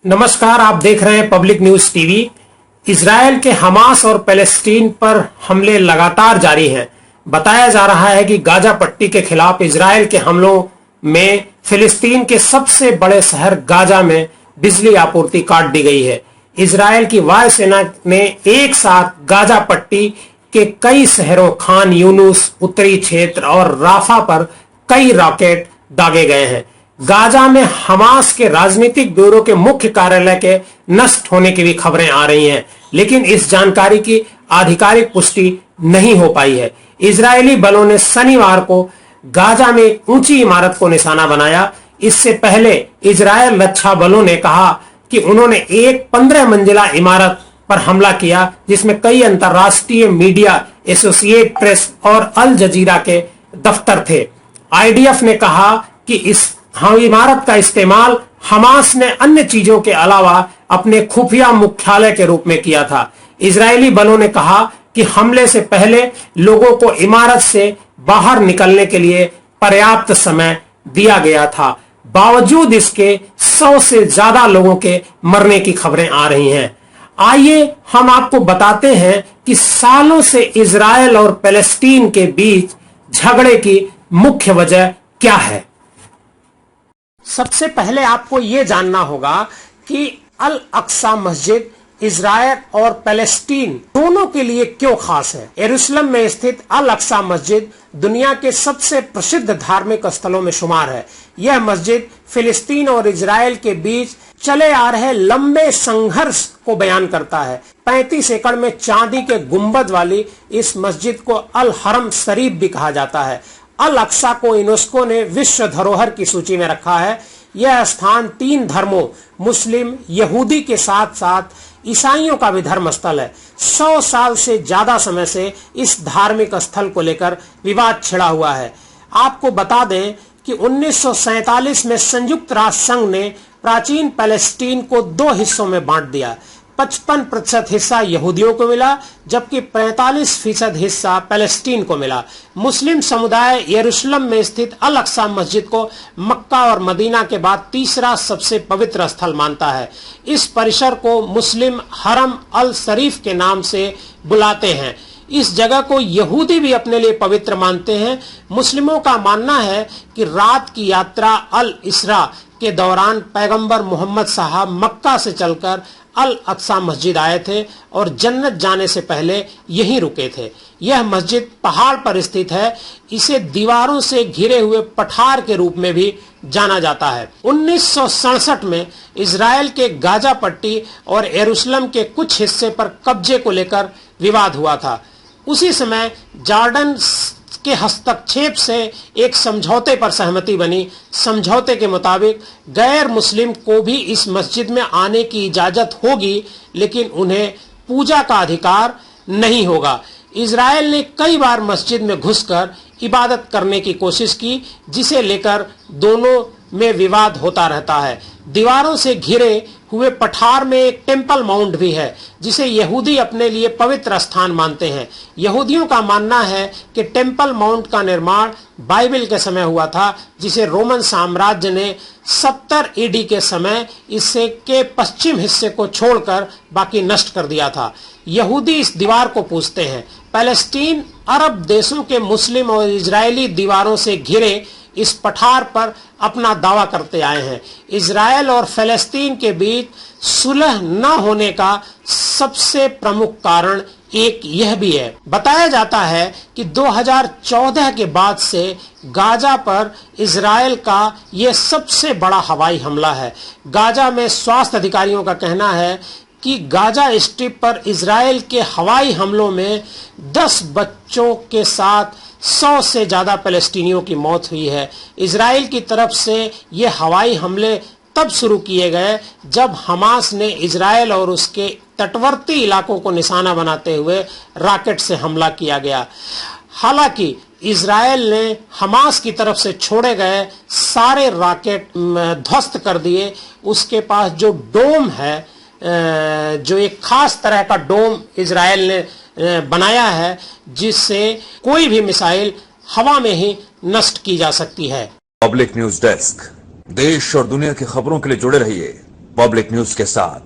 नमस्कार, आप देख रहे हैं पब्लिक न्यूज टीवी। इजरायल के हमास और पैलेस्टीन पर हमले लगातार जारी हैं। बताया जा रहा है कि गाजा पट्टी के खिलाफ इजरायल के हमलों में फिलिस्तीन के सबसे बड़े शहर गाजा में बिजली आपूर्ति काट दी गई है। इजरायल की वायुसेना ने एक साथ गाजा पट्टी के कई शहरों खान यूनुस, उत्तरी क्षेत्र और राफा पर कई रॉकेट दागे गए हैं। गाजा में हमास के राजनीतिक ब्यूरो के मुख्य कार्यालय के नष्ट होने की भी खबरें आ रही हैं, लेकिन इस जानकारी की आधिकारिक पुष्टि नहीं हो पाई है। इजरायली बलों ने शनिवार को गाजा में एक ऊंची इमारत को निशाना बनाया। इससे पहले इजरायल रक्षा बलों ने कहा कि उन्होंने एक 15 मंजिला इमारत पर हमला किया, जिसमें कई अंतर्राष्ट्रीय मीडिया, एसोसिएटेड प्रेस और अल जजीरा के दफ्तर थे। आईडीएफ ने कहा कि इस इमारत का इस्तेमाल हमास ने अन्य चीजों के अलावा अपने खुफिया मुख्यालय के रूप में किया था। इजरायली बलों ने कहा कि हमले से पहले लोगों को इमारत से बाहर निकलने के लिए पर्याप्त समय दिया गया था। बावजूद इसके 100 से ज्यादा लोगों के मरने की खबरें आ रही हैं। आइए हम आपको बताते हैं कि सालों से इजरायल और पैलेस्टीन के बीच झगड़े की मुख्य वजह क्या है। सबसे पहले आपको यह जानना होगा कि अल अक्सा मस्जिद इजरायल और पैलेस्टीन दोनों के लिए क्यों खास है। यरूशलेम में स्थित अल अक्सा मस्जिद दुनिया के सबसे प्रसिद्ध धार्मिक स्थलों में शुमार है। यह मस्जिद फिलिस्तीन और इजरायल के बीच चले आ रहे लंबे संघर्ष को बयान करता है। 35 एकड़ में चांदी के गुंबद वाली इस मस्जिद को अल हरम शरीफ भी कहा जाता है। अल अक्सा को यूनेस्को ने विश्व धरोहर की सूची में रखा है। यह स्थान 3 धर्मों मुस्लिम, यहूदी के साथ साथ ईसाइयों का भी धर्म स्थल है। 100 साल से ज्यादा समय से इस धार्मिक स्थल को लेकर विवाद छिड़ा हुआ है। आपको बता दें कि 1947 में संयुक्त राष्ट्र संघ ने प्राचीन पैलेस्टीन को 2 हिस्सों में बांट दिया। 55% हिस्सा यहूदियों को मिला, जबकि 45% हिस्सा पैलेस्टीन को मिला। मुस्लिम समुदाय यरूशलेम में स्थित अल अक्सा मस्जिद को मक्का और मदीना के बाद तीसरा सबसे पवित्र स्थल मानता है। इस परिसर को मुस्लिम हरम अल शरीफ के नाम से बुलाते हैं। इस जगह को यहूदी भी अपने लिए पवित्र मानते हैं। मुस्लिमों का मानना है कि रात की यात्रा अल इसरा के दौरान पैगंबर मोहम्मद साहब मक्का से चलकर अल अक्सा मस्जिद आए थे और जन्नत जाने से पहले यहीं रुके थे। यह मस्जिद पहाड़ पर स्थित है। इसे दीवारों से घिरे हुए पठार के रूप में भी जाना जाता है। 1967 में इजरायल के गाजा पट्टी और यरूशलेम के कुछ हिस्से पर कब्जे को लेकर विवाद हुआ था। उसी समय जॉर्डन के हस्तक्षेप से एक समझौते पर सहमति बनी। समझौते के मुताबिक गैर मुस्लिम को भी इस मस्जिद में आने की इजाजत होगी, लेकिन उन्हें पूजा का अधिकार नहीं होगा। इजरायल ने कई बार मस्जिद में घुसकर इबादत करने की कोशिश की, जिसे लेकर दोनों में विवाद होता रहता है। दीवारों से घिरे हुए पठार में एक टेम्पल माउंट भी है, जिसे यहूदी अपने लिए पवित्र स्थान मानते हैं। यहूदियों का मानना है कि टेम्पल माउंट का निर्माण बाइबल के समय हुआ था, जिसे रोमन साम्राज्य ने 70 ईडी के समय इससे के पश्चिम हिस्से को छोड़कर बाकी नष्ट कर दिया था। यहूदी इस दीवार को पूजते हैं। पैलेस्टीन अरब देशों के मुस्लिम और इजरायली दीवारों से घिरे इस पठार पर अपना दावा करते आए हैं। इजरायल और फिलिस्तीन के बीच सुलह न होने का सबसे प्रमुख कारण एक यह भी है। बताया जाता है कि 2014 के बाद से गाजा पर इजरायल का यह सबसे बड़ा हवाई हमला है। गाजा में स्वास्थ्य अधिकारियों का कहना है कि गाजा स्ट्रिप पर इजरायल के हवाई हमलों में 10 बच्चों के साथ 100 से ज्यादा पैलेस्टीनियों की मौत हुई है। इजरायल की तरफ से ये हवाई हमले तब शुरू किए गए जब हमास ने इजरायल और उसके तटवर्ती इलाकों को निशाना बनाते हुए रॉकेट से हमला किया गया। हालांकि इजरायल ने हमास की तरफ से छोड़े गए सारे रॉकेट ध्वस्त कर दिए। उसके पास जो डोम है, जो एक खास तरह का डोम इजरायल ने बनाया है, जिससे कोई भी मिसाइल हवा में ही नष्ट की जा सकती है। पब्लिक न्यूज डेस्क, देश और दुनिया की खबरों के लिए जुड़े रहिए पब्लिक न्यूज के साथ।